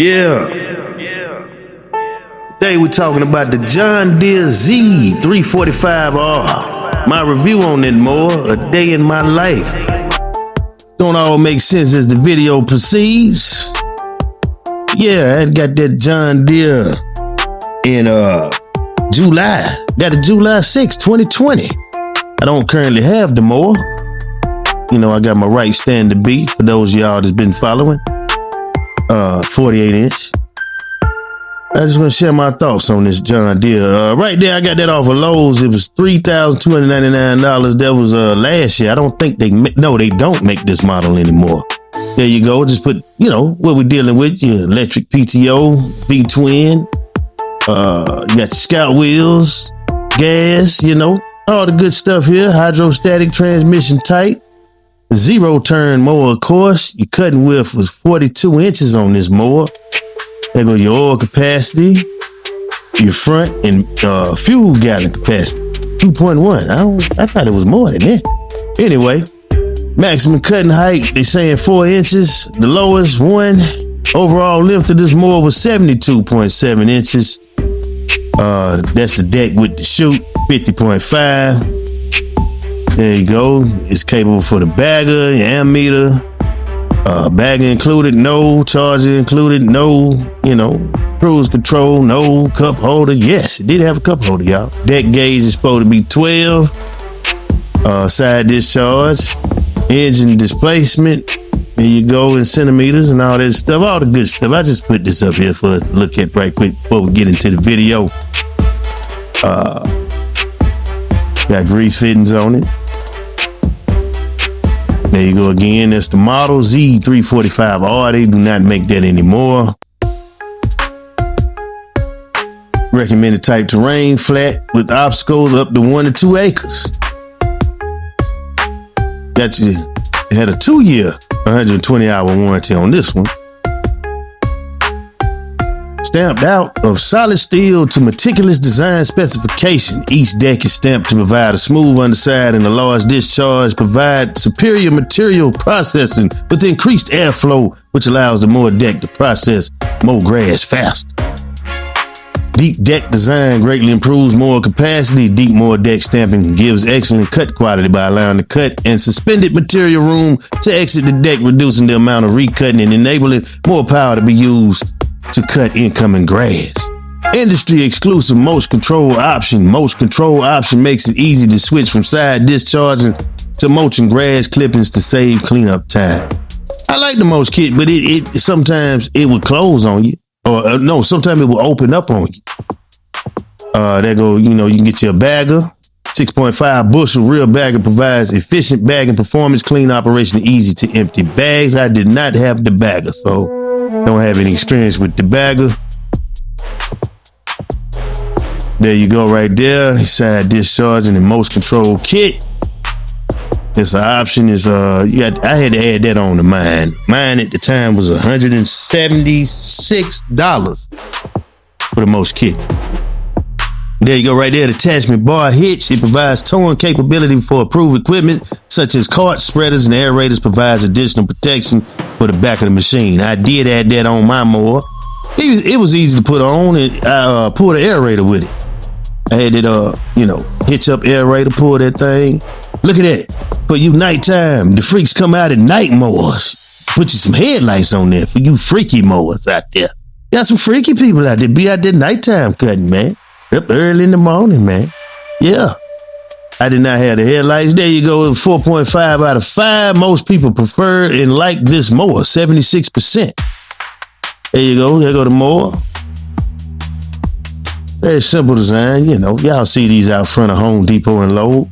Yeah. Today we're talking about the John Deere Z345R. My review on that mower, a day in my life. Don't all make sense as the video proceeds. Yeah, I got that John Deere in July. Got it July 6, 2020. I don't currently have the mower. You know, I got my right stand to be, for those of y'all that's been following. 48 inch. I just want to share my thoughts on this John Deere. Right there, I got that off of Lowe's. It was $3,299. That was last year. I don't think they don't make this model anymore. There you go. Just put, what we're dealing with. Your electric PTO, V-twin. You got your scout wheels, gas, all the good stuff here. Hydrostatic transmission type. Zero turn mower, of course. Your cutting width was 42 inches on this mower. There go your oil capacity, your front and fuel gallon capacity, 2.1. I thought it was more than that. Anyway, maximum cutting height, they saying 4 inches. The lowest one. Overall length of this mower was 72.7 inches. That's the deck with the chute, 50.5. There you go. It's capable for the bagger, your ammeter, bagger included, no. Charger included, no. Cruise control, no. Cup holder, yes, it did have a cup holder, y'all. Deck gauge is supposed to be 12. Side discharge, engine displacement. There you go, in centimeters and all that stuff, all the good stuff. I just put this up here for us to look at right quick before we get into the video. Got grease fittings on it. There you go again. That's the model Z345R. They do not make that anymore. Recommended type terrain, flat with obstacles up to 1 to 2 acres. Had a 2-year, 120-hour warranty on this one. Stamped out of solid steel to meticulous design specification. Each deck is stamped to provide a smooth underside and a large discharge, provide superior material processing with increased airflow, which allows the mower deck to process more grass faster. Deep deck design greatly improves mower capacity. Deep mower deck stamping gives excellent cut quality by allowing the cut and suspended material room to exit the deck, reducing the amount of recutting and enabling more power to be used to cut incoming grass. Industry exclusive motion control option. Motion control option makes it easy to switch from side discharging to mulching grass clippings to save cleanup time. I like the mulch kit, but it sometimes it would close on you. Or no, sometimes it will open up on you. There go, you can get your bagger. 6.5 bushel real bagger provides efficient bagging performance, clean operation, and easy to empty bags. I did not have the bagger, so don't have any experience with the bagger. There you go right there. Side discharging and motion control kit. It's an option. I had to add that on to mine. Mine at the time was $176 for the most kit. There you go right there. The attachment bar hitch. It provides towing capability for approved equipment such as carts, spreaders, and aerators. Provides additional protection for the back of the machine. I did add that on my mower. It was easy to put on, and I pulled an aerator with it. I had it, hitch up aerator, pull that thing. Look at that. For you nighttime, the freaks come out at night mowers. Put you some headlights on there for you freaky mowers out there. Got some freaky people out there. Be out there nighttime cutting, man. Up early in the morning, man. Yeah. I did not have the headlights. There you go. 4.5 out of 5. Most people preferred and like this mower. 76%. There you go. There go the mower. Very simple design. Y'all see these out front of Home Depot and Lowe's.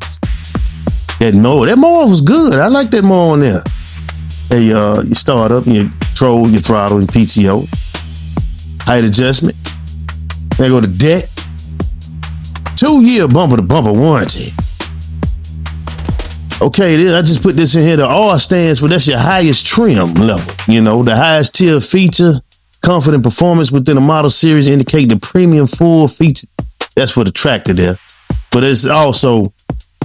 That mower was good. I like that mower on there. Hey, you start up and you control your throttle and PTO. Height adjustment. There go the deck. 2-year bumper-to-bumper warranty. Okay, I just put this in here. The R stands for that's your highest trim level. The highest tier feature, comfort and performance within the model series indicate the premium full feature. That's for the tractor there. But it's also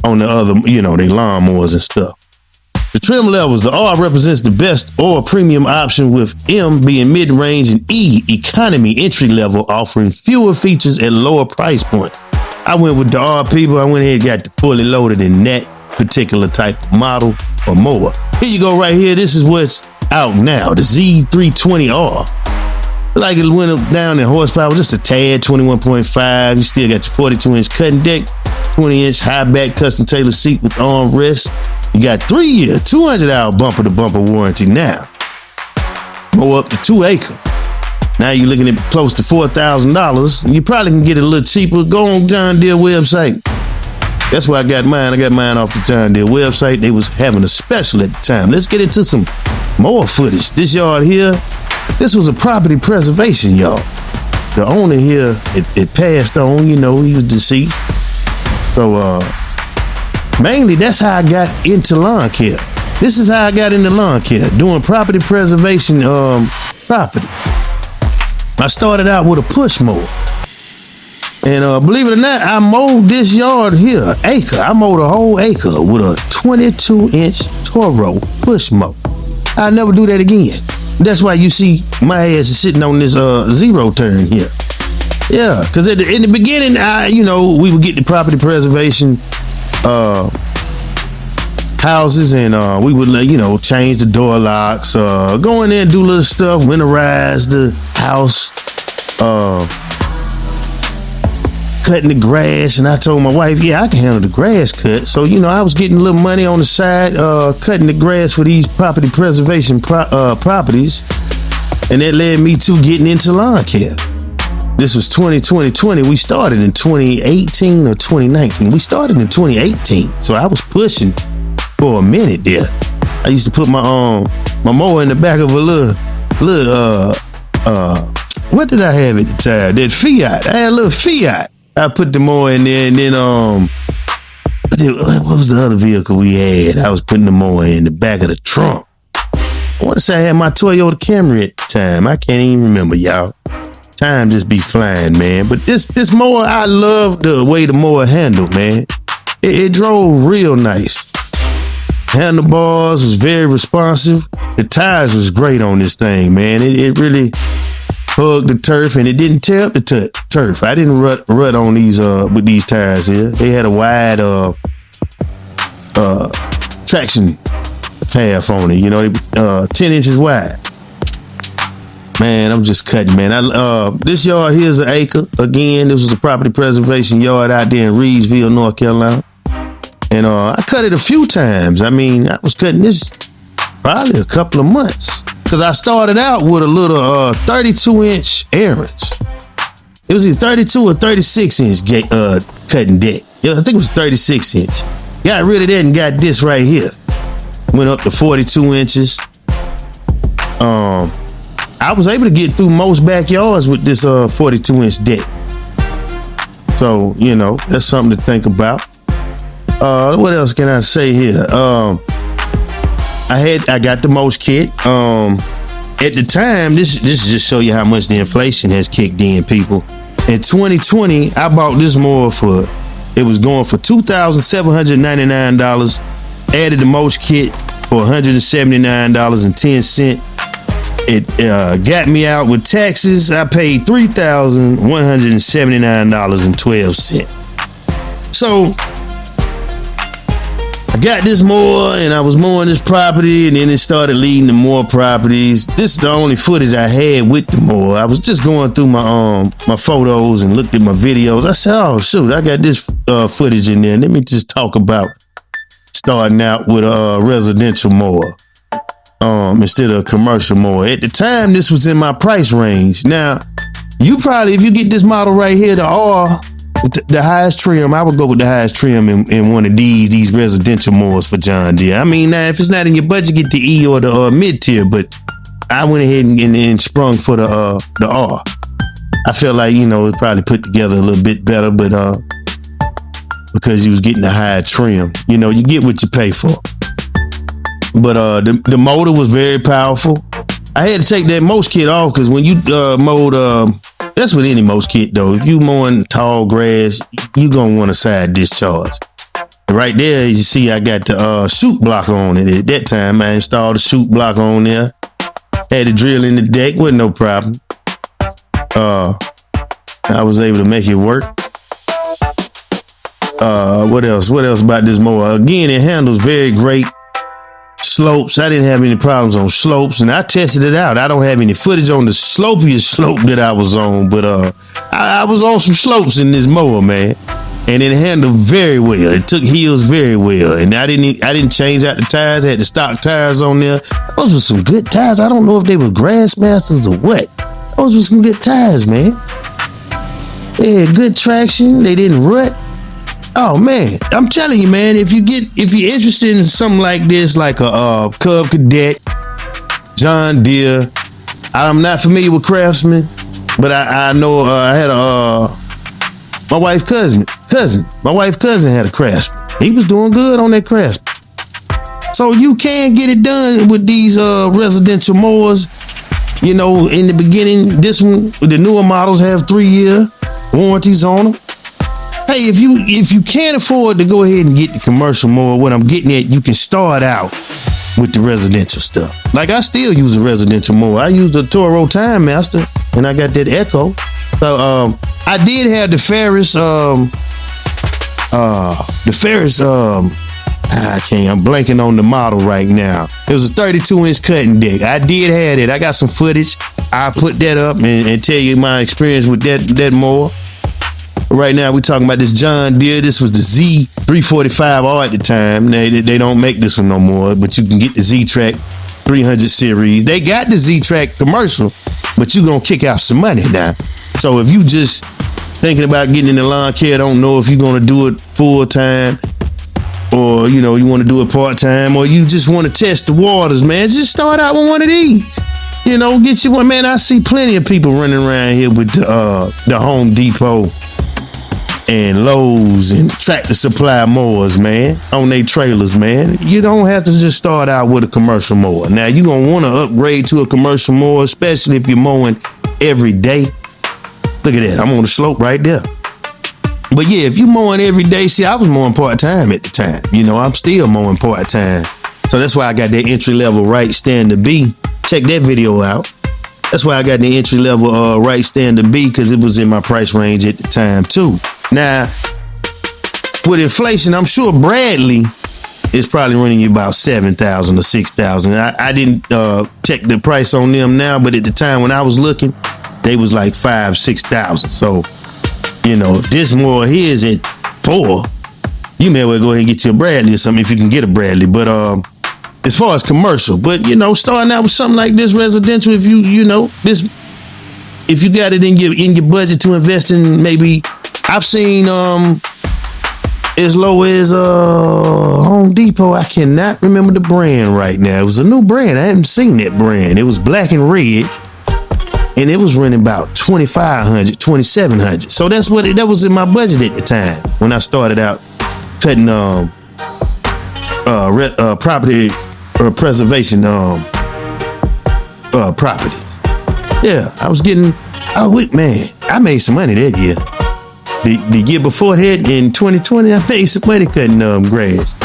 on the other, they lawnmowers and stuff. The trim levels, the R represents the best or premium option, with M being mid-range and E economy entry level, offering fewer features at lower price points. I went with the R, people. I went ahead and got the fully loaded in that particular type of model or mower. Here you go right here. This is what's out now, the Z320R. Like it went up down in horsepower, just a tad, 21.5. You still got your 42-inch cutting deck, 20-inch high back custom tailored seat with armrest. You got 3-year, 200-hour bumper-to-bumper warranty now. Mow up to 2 acres. Now you're looking at close to $4,000. You probably can get it a little cheaper. Go on John Deere website. That's where I got mine. I got mine off the John Deere website. They was having a special at the time. Let's get into some more footage. This yard here, this was a property preservation yard. The owner here, it passed on, you know, he was deceased. So, mainly, that's how I got into lawn care. This is how I got into lawn care, doing property preservation properties. I started out with a push mower. And believe it or not, I mowed this yard here, acre. I mowed a whole acre with a 22-inch Toro push mower. I'll never do that again. That's why you see my ass is sitting on this zero turn here. Yeah, because in the beginning, we would get the property preservation houses, and we would change the door locks, go in there and do little stuff, winterize the house, cutting the grass. And I told my wife, yeah, I can handle the grass cut. So I was getting a little money on the side, cutting the grass for these property preservation properties, and that led me to getting into lawn care. This was 2020. We started in 2018 or 2019. We started in 2018. So I was pushing for a minute there. I used to put my mower in the back of a little what did I have at the time? That Fiat. I had a little Fiat. I put the mower in there, and then what was the other vehicle we had? I was putting the mower in the back of the trunk. I want to say I had my Toyota Camry at the time. I can't even remember, y'all. Time just be flying, man. But this mower, I love the way the mower handled, man. It drove real nice. Handlebars was very responsive. The tires was great on this thing, man. It really hugged the turf, and it didn't tear up the turf. I didn't rut on these with these tires here. They had a wide traction path on it. 10 inches wide. Man, I'm just cutting, man. This yard here is an acre. Again, this was a property preservation yard out there in Reedsville, North Carolina. And I cut it a few times. I mean, I was cutting this probably a couple of months, because I started out with a little 32-inch Aaron's. It was either 32 or 36-inch cutting deck. Yeah, I think it was 36-inch. Got rid of that and got this right here. Went up to 42 inches. I was able to get through most backyards with this 42-inch deck. So, that's something to think about. What else can I say here? I got the mulch kit. At the time, this just show you how much the inflation has kicked in, people. In 2020, I bought this mower it was going for $2,799. Added the mulch kit for $179.10. It got me out with taxes. I paid $3,179.12. So I got this mower, and I was mowing this property, and then it started leading to more properties. This is the only footage I had with the mower. I was just going through my photos and looked at my videos. I said, oh shoot, I got this footage in there. Let me just talk about starting out with a residential mower instead of a commercial mower. At the time, this was in my price range. Now, you probably, if you get this model right here, the R, the highest trim, I would go with the highest trim in one of these residential mowers for John Deere. I mean, now if it's not in your budget, get the E or the mid-tier, but I went ahead and sprung for the R. I feel like, it's probably put together a little bit better, but because you was getting the higher trim, you get what you pay for. But the motor was very powerful. I had to take that mulch kit off, because when you mowed, that's with any mulch kit though. If you mowing tall grass, you gonna want a side discharge. Right there, you see I got the chute blocker on it. At that time, I installed the chute blocker on there. Had to drill in the deck with no problem. I was able to make it work. What else? What else about this mower? Again, it handles very great slopes. I didn't have any problems on slopes, and I tested it out. I don't have any footage on the slopiest slope that I was on, but I was on some slopes in this mower, man, and it handled very well. It took hills very well, and I didn't change out the tires. I had the stock tires on there. Those were some good tires. I don't know if they were Grassmasters or what. Those were some good tires, man. They had good traction. They didn't rut. Oh man, I'm telling you, man, if you're interested in something like this, like a Cub Cadet, John Deere. I'm not familiar with Craftsman, but I know I had my wife's cousin. My wife's cousin had a Craftsman. He was doing good on that Craftsman. So you can get it done with these residential mowers. You know, in the beginning, this one, the newer models have 3-year warranties on them. Hey, if you can't afford to go ahead and get the commercial mower, what I'm getting at, you can start out with the residential stuff. Like I still use a residential mower. I use the Toro Time Master, and I got that Echo. So I did have the Ferris. I'm blanking on the model right now. It was a 32-inch cutting deck. I did have it. I got some footage. I'll put that up and tell you my experience with that mower. Right now, we're talking about this John Deere. This was the Z345R at the time. They don't make this one no more, but you can get the Z-Track 300 series. They got the Z-Track commercial, but you're going to kick out some money now. So if you just thinking about getting in the lawn care, don't know if you're going to do it full time, or, you know, you want to do it part time, or you just want to test the waters, man, just start out with one of these. You know, get you one, man. I see plenty of people running around here with the Home Depot and Lowe's and Tractor Supply mowers, man, on their trailers, man. You don't have to just start out with a commercial mower. Now, you're going to want to upgrade to a commercial mower, especially if you're mowing every day. Look at that. I'm on the slope right there. But yeah, if you're mowing every day, see, I was mowing part-time at the time. You know, I'm still mowing part-time. So that's why I got that entry-level right stand to be. Check that video out. That's why I got the entry-level right stand to be, because it was in my price range at the time, too. Now, with inflation, I'm sure Bradley is probably running you about $7,000 or $6,000. I didn't check the price on them now, but at the time when I was looking, they was like $5,000-$6,000. So, you know, if this mower here is at $4,000, you may well go ahead and get you a Bradley or something if you can get a Bradley. But as far as commercial, but you know, starting out with something like this residential, if you know this, if you got it in your budget to invest in, maybe. I've seen as low as Home Depot. I cannot remember the brand right now. It was a new brand. I haven't seen that brand. It was black and red, and it was running about $2,500, $2,700. So that was in my budget at the time when I started out cutting property preservation properties. Yeah, I made some money that year. The year before that, in 2020, I made some money cutting grass.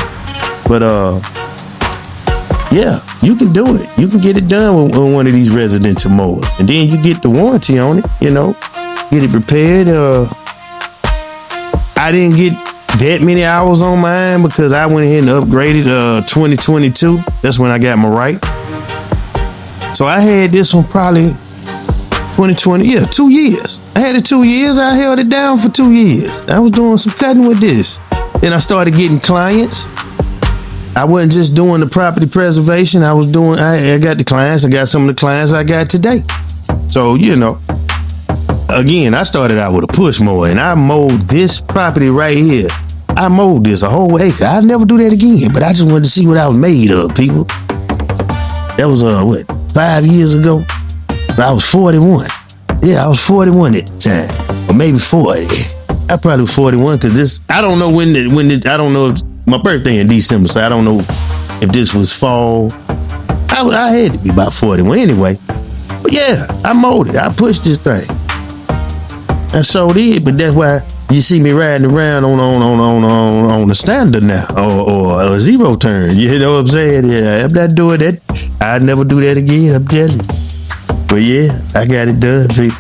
But yeah, you can do it. You can get it done with one of these residential mowers, and then you get the warranty on it. You know, get it repaired. I didn't get that many hours on mine because I went ahead and upgraded 2022. That's when I got my right. So I had this one probably 2020, 2 years. I had it 2 years. I held it down for 2 years. I was doing some cutting with this. Then I started getting clients. I wasn't just doing the property preservation. I got the clients. I got some of the clients I got today. So, you know, again, I started out with a push mower, and I mowed this property right here. I mowed this a whole acre. I'd never do that again, but I just wanted to see what I was made of, people. That was, 5 years ago? I was 41. Yeah, I was 41 at the time, or maybe 40. I probably was 41 because I don't know I don't know if my birthday in December, so I don't know if this was fall. I had to be about 41 anyway. But yeah, I mowed it. I pushed this thing. I so did, but that's why You see me riding around on a standard now, or a zero turn. You know what I'm saying? Yeah, I'm not doing that. I'd never do that again. I'm telling you. But yeah, I got it done, people.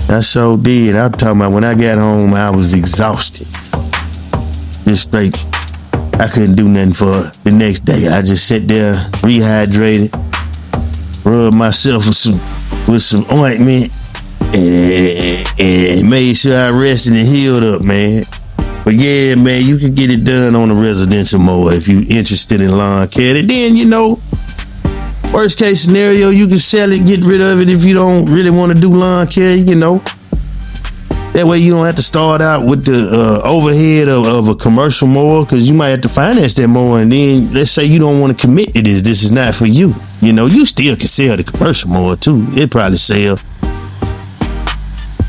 I sure did. I'm talking about when I got home, I was exhausted. Just straight. I couldn't do nothing for the next day. I just sat there, rehydrated, rubbed myself with some ointment, and made sure I rested and healed up, man. But yeah, man, you can get it done on a residential mower if you're interested in lawn care. And then, you know, worst case scenario, you can sell it, get rid of it if you don't really want to do lawn care, you know. That way you don't have to start out with the overhead of a commercial mower, because you might have to finance that mower, and then let's say you don't want to commit to this. This is not for you. You know, you still can sell the commercial mower too. It probably sell.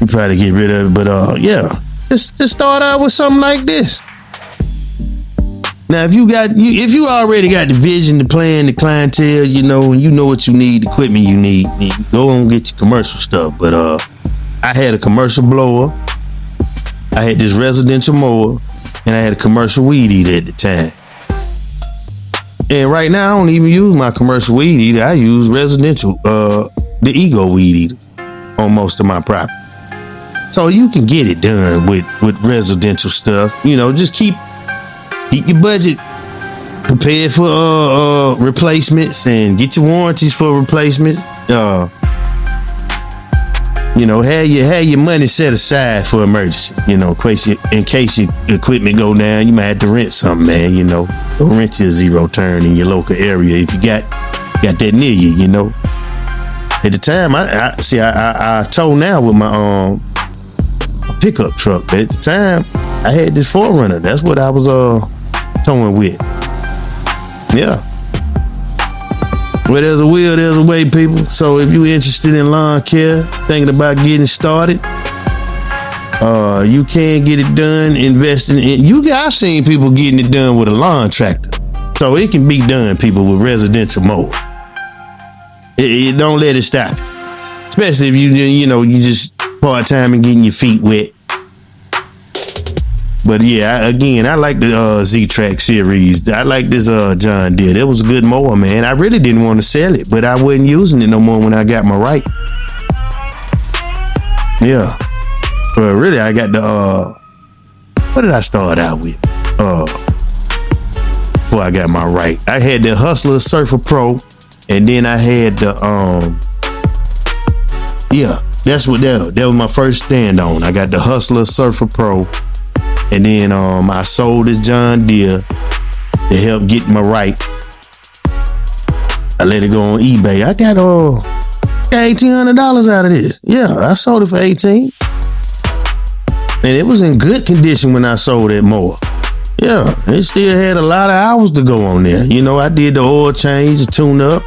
You probably get rid of it, but yeah, just start out with something like this. Now, if you already got the vision, the plan, the clientele, you know, and you know what you need, the equipment you need, go and get your commercial stuff. But I had a commercial blower, I had this residential mower, and I had a commercial weed eater at the time. And right now, I don't even use my commercial weed eater. I use residential, the Ego weed eater on most of my property. So you can get it done with residential stuff. You know, just keep your budget prepared for replacements, and get your warranties for replacements. You know, have your money set aside for emergency. You know, in case your equipment go down, you might have to rent something, man. You know, go rent you a zero turn in your local area if you got that near you. You know, at the time, I tow now with my pickup truck. But at the time, I had this 4Runner. That's what I was towing with. Yeah. Where there's a will, there's a way, people. So if you're interested in lawn care, thinking about getting started, you can get it done investing in. I've seen people getting it done with a lawn tractor. So it can be done, people, with residential mowers. It don't let it stop you. Especially if you just part-time and getting your feet wet. But yeah, I like the Z-Track series. I like this John Deere. That was a good mower, man. I really didn't want to sell it, but I wasn't using it no more when I got my right. Yeah. But really, I got the, what did I start out with? Before I got my right. I had the Hustler Surfer Pro, and then I had the, yeah, that was my first stand on. I got the Hustler Surfer Pro. And then I sold this John Deere to help get my right. I let it go on eBay. I got $1,800 out of this. Yeah, I sold it for $18. And it was in good condition when I sold that mower. Yeah, it still had a lot of hours to go on there. You know, I did the oil change, the tune up.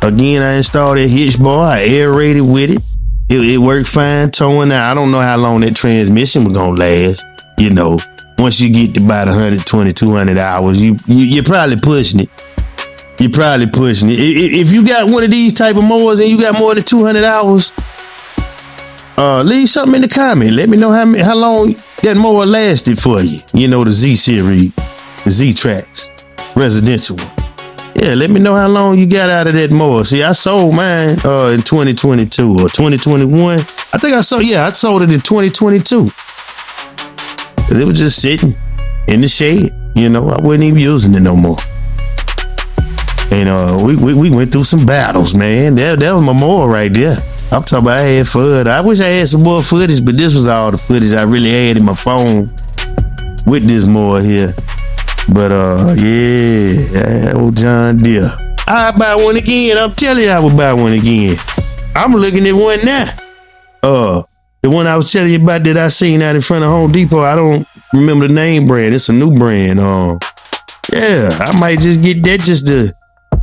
Again, I installed that hitch bar. I aerated with it. It worked fine, towing out. I don't know how long that transmission was gonna last. You know, once you get to about 120, 200 hours, you're probably pushing it. You're probably pushing it. If you got one of these type of mowers and you got more than 200 hours, leave something in the comment. Let me know how long that mower lasted for you. You know, the Z series, the Z-Tracks, residential one. Yeah, let me know how long you got out of that mower. See, I sold mine in 2022 or 2021. I think I sold it in 2022. It was just sitting in the shade. You know, I wasn't even using it no more. And we went through some battles, man. That was my mower right there. I'm talking about I had fun. I wish I had some more footage, but this was all the footage I really had in my phone with this mower here. But yeah, old John Deere. I'll buy one again. I'm telling you I would buy one again. I'm looking at one now. The one I was telling you about that I seen out in front of Home Depot, I don't remember the name brand. It's a new brand. Yeah, I might just get that just to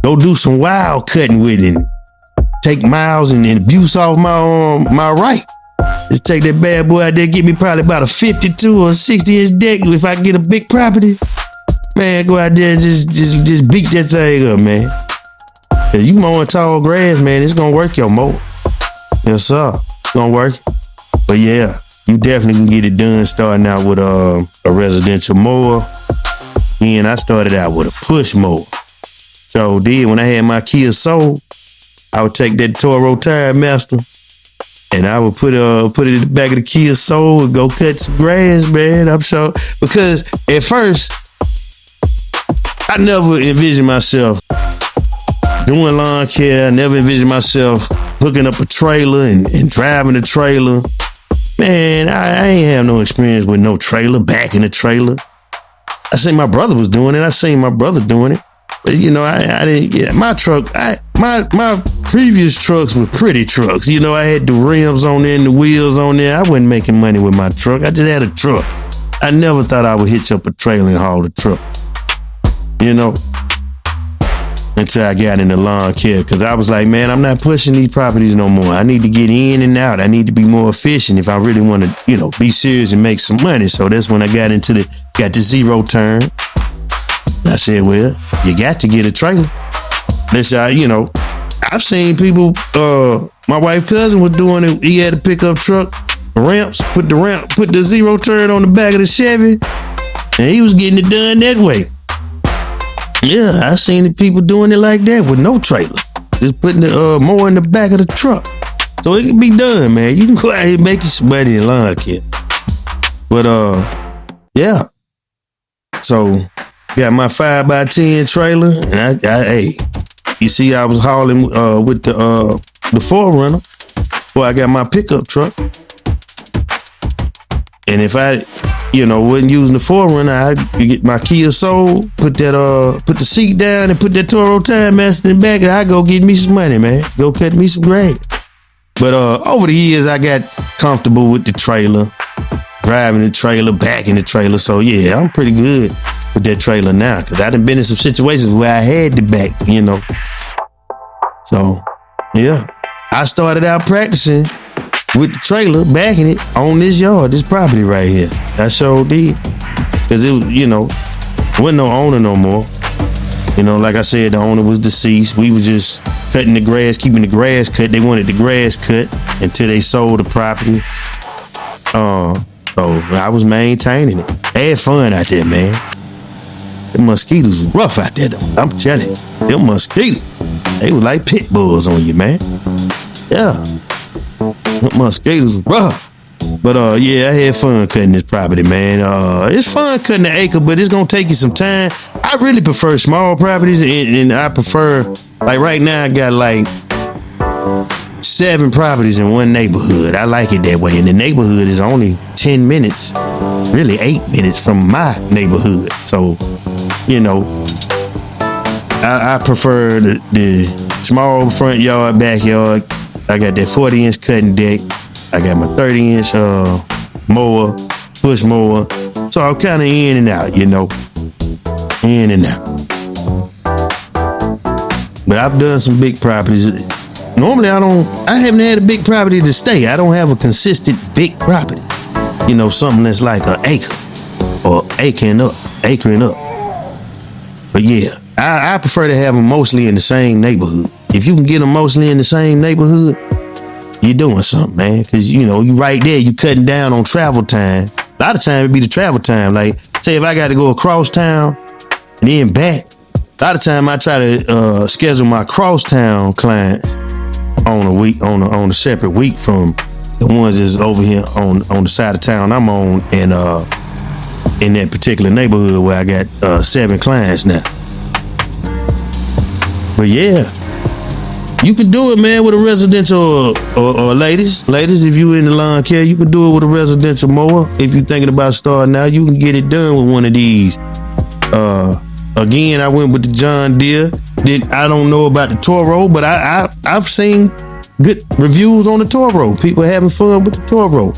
go do some wild cutting with it. Take miles and abuse off my right. Just take that bad boy out there, get me probably about a 52 or 60-inch deck if I get a big property. Man, go out there and just beat that thing up, man. Cause you mowing tall grass, man, it's gonna work your mower. Yes, sir. It's gonna work. But yeah, you definitely can get it done starting out with a residential mower. And I started out with a push mower. So then when I had my Kia Soul, I would take that Toro Tire Master and I would put it in the back of the Kia Soul and go cut some grass, man. I'm sure. Because at first, I never envisioned myself doing lawn care. I never envisioned myself hooking up a trailer and driving a trailer. Man, I ain't have no experience with no trailer, backing a trailer. I seen my brother was doing it. I seen my brother doing it. But you know, I didn't get my truck. My previous trucks were pretty trucks. You know, I had the rims on there and the wheels on there. I wasn't making money with my truck. I just had a truck. I never thought I would hitch up a trailer and haul the truck. You know, until I got into lawn care, because I was like, man, I'm not pushing these properties no more. I need to get in and out. I need to be more efficient if I really want to, you know, be serious and make some money. So that's when I got the zero turn. I said, well, you got to get a trailer. You know, I've seen people, my wife's cousin was doing it. He had a pickup truck, ramps, put the zero turn on the back of the Chevy, and he was getting it done that way. Yeah, I seen the people doing it like that with no trailer. Just putting the mower in the back of the truck. So it can be done, man. You can go out here and make you some money in lawn care. But yeah. So got my 5x10 trailer, and hey, you see I was hauling with the 4Runner. Well, I got my pickup truck. And if I, you know, wasn't using the 4Runner, I'd get my Kia Soul, put the seat down and put that Toro Tire Master in the back, and I go get me some money, man. Go cut me some grass. But over the years, I got comfortable with the trailer, driving the trailer, backing the trailer. So yeah, I'm pretty good with that trailer now, because I done been in some situations where I had to back, you know. So yeah, I started out practicing with the trailer, backing it on this yard, this property right here. I sure did. Because it was, you know, wasn't no owner no more. You know, like I said, the owner was deceased. We was just cutting the grass, keeping the grass cut. They wanted the grass cut until they sold the property. So I was maintaining it. I had fun out there, man. The mosquitoes was rough out there, though. I'm telling you, them mosquitoes, they was like pit bulls on you, man. Yeah. Mosquitoes was rough. But yeah, I had fun cutting this property, man. It's fun cutting the acre, but it's gonna take you some time. I really prefer small properties, and I prefer, like right now, I got like 7 properties in one neighborhood. I like it that way, and the neighborhood is only 10 minutes, really 8 minutes from my neighborhood. So, you know, I prefer the small front yard, backyard. I got that 40-inch cutting deck. I got my 30-inch mower, push mower. So I'm kind of in and out, you know. In and out. But I've done some big properties. Normally I haven't had a big property to stay. I don't have a consistent big property. You know, something that's like an acre or acre and up. But yeah, I prefer to have them mostly in the same neighborhood. If you can get them mostly in the same neighborhood, you're doing something, man. Because, you know, you right there, you cutting down on travel time. A lot of time it be the travel time. Like, say if I got to go across town and then back, a lot of time I try to schedule my cross-town clients on a week, on a separate week from the ones that's over here on the side of town I'm on, and in that particular neighborhood where I got 7 clients now. But yeah, you can do it, man, with a residential, or ladies, if you in the lawn care, you can do it with a residential mower. If you're thinking about starting out, you can get it done with one of these. Again, I went with the John Deere. I don't know about the Toro, but I've seen good reviews on the Toro. People having fun with the Toro.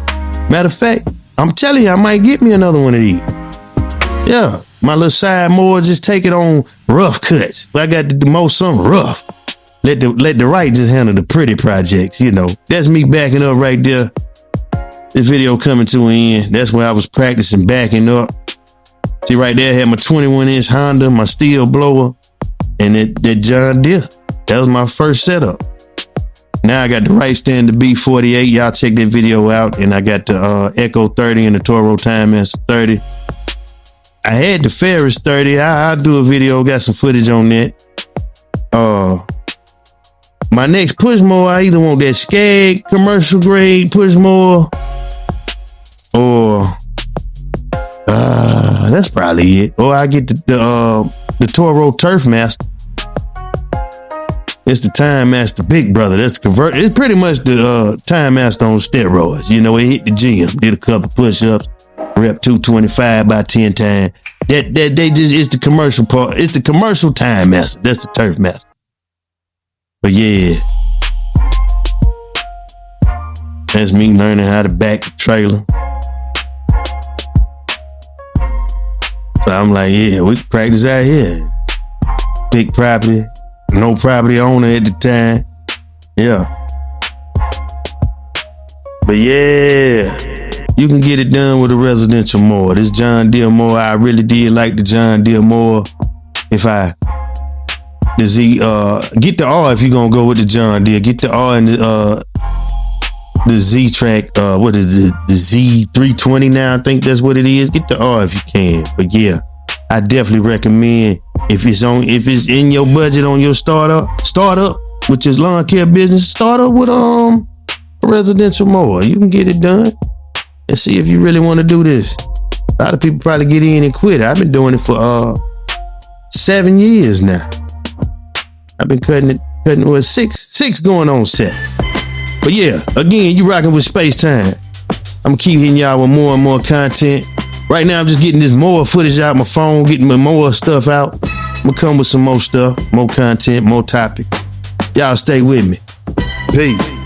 Matter of fact, I'm telling you, I might get me another one of these. Yeah, my little side mower, just take it on rough cuts. I got the most something rough. Let the right just handle the pretty projects, you know. That's me backing up right there. This video coming to an end. That's where I was practicing backing up. See right there, I had my 21-inch Honda, my steel blower, and that John Deere. That was my first setup. Now I got the right stand, the B48. Y'all check that video out. And I got the Echo 30 and the Toro Time Master 30. I had the Ferris 30. I'll do a video, got some footage on that. My next push mower, I either want that Skag commercial grade push mower, or that's probably it. Or I get the Toro Turf Master. It's the Time Master Big Brother. That's convert. It's pretty much the Time Master on steroids. You know, it hit the gym, did a couple push-ups, rep 225 by 10 times. That they just, it's the commercial part. It's the commercial Time Master. That's the Turf Master. But yeah, that's me learning how to back the trailer. So I'm like, yeah, we can practice out here. Big property, no property owner at the time. Yeah. But yeah, you can get it done with a residential mower. This John Deere mower, I really did like the John Deere mower. The Z, get the R if you're gonna go with the John Deere. Get the R and the Z-Track, what is it, the Z320 now, I think that's what it is. Get the R if you can. But yeah, I definitely recommend, if it's in your budget on your startup, which is lawn care business, start up with a residential mower. You can get it done and see if you really want to do this. A lot of people probably get in and quit. I've been doing it for 7 years now. I've been cutting with six going on 7. But yeah, again, you rocking with Space Time. I'm gonna keep hitting y'all with more and more content. Right now, I'm just getting this more footage out my phone, getting my more stuff out. I'm gonna come with some more stuff, more content, more topics. Y'all stay with me. Peace.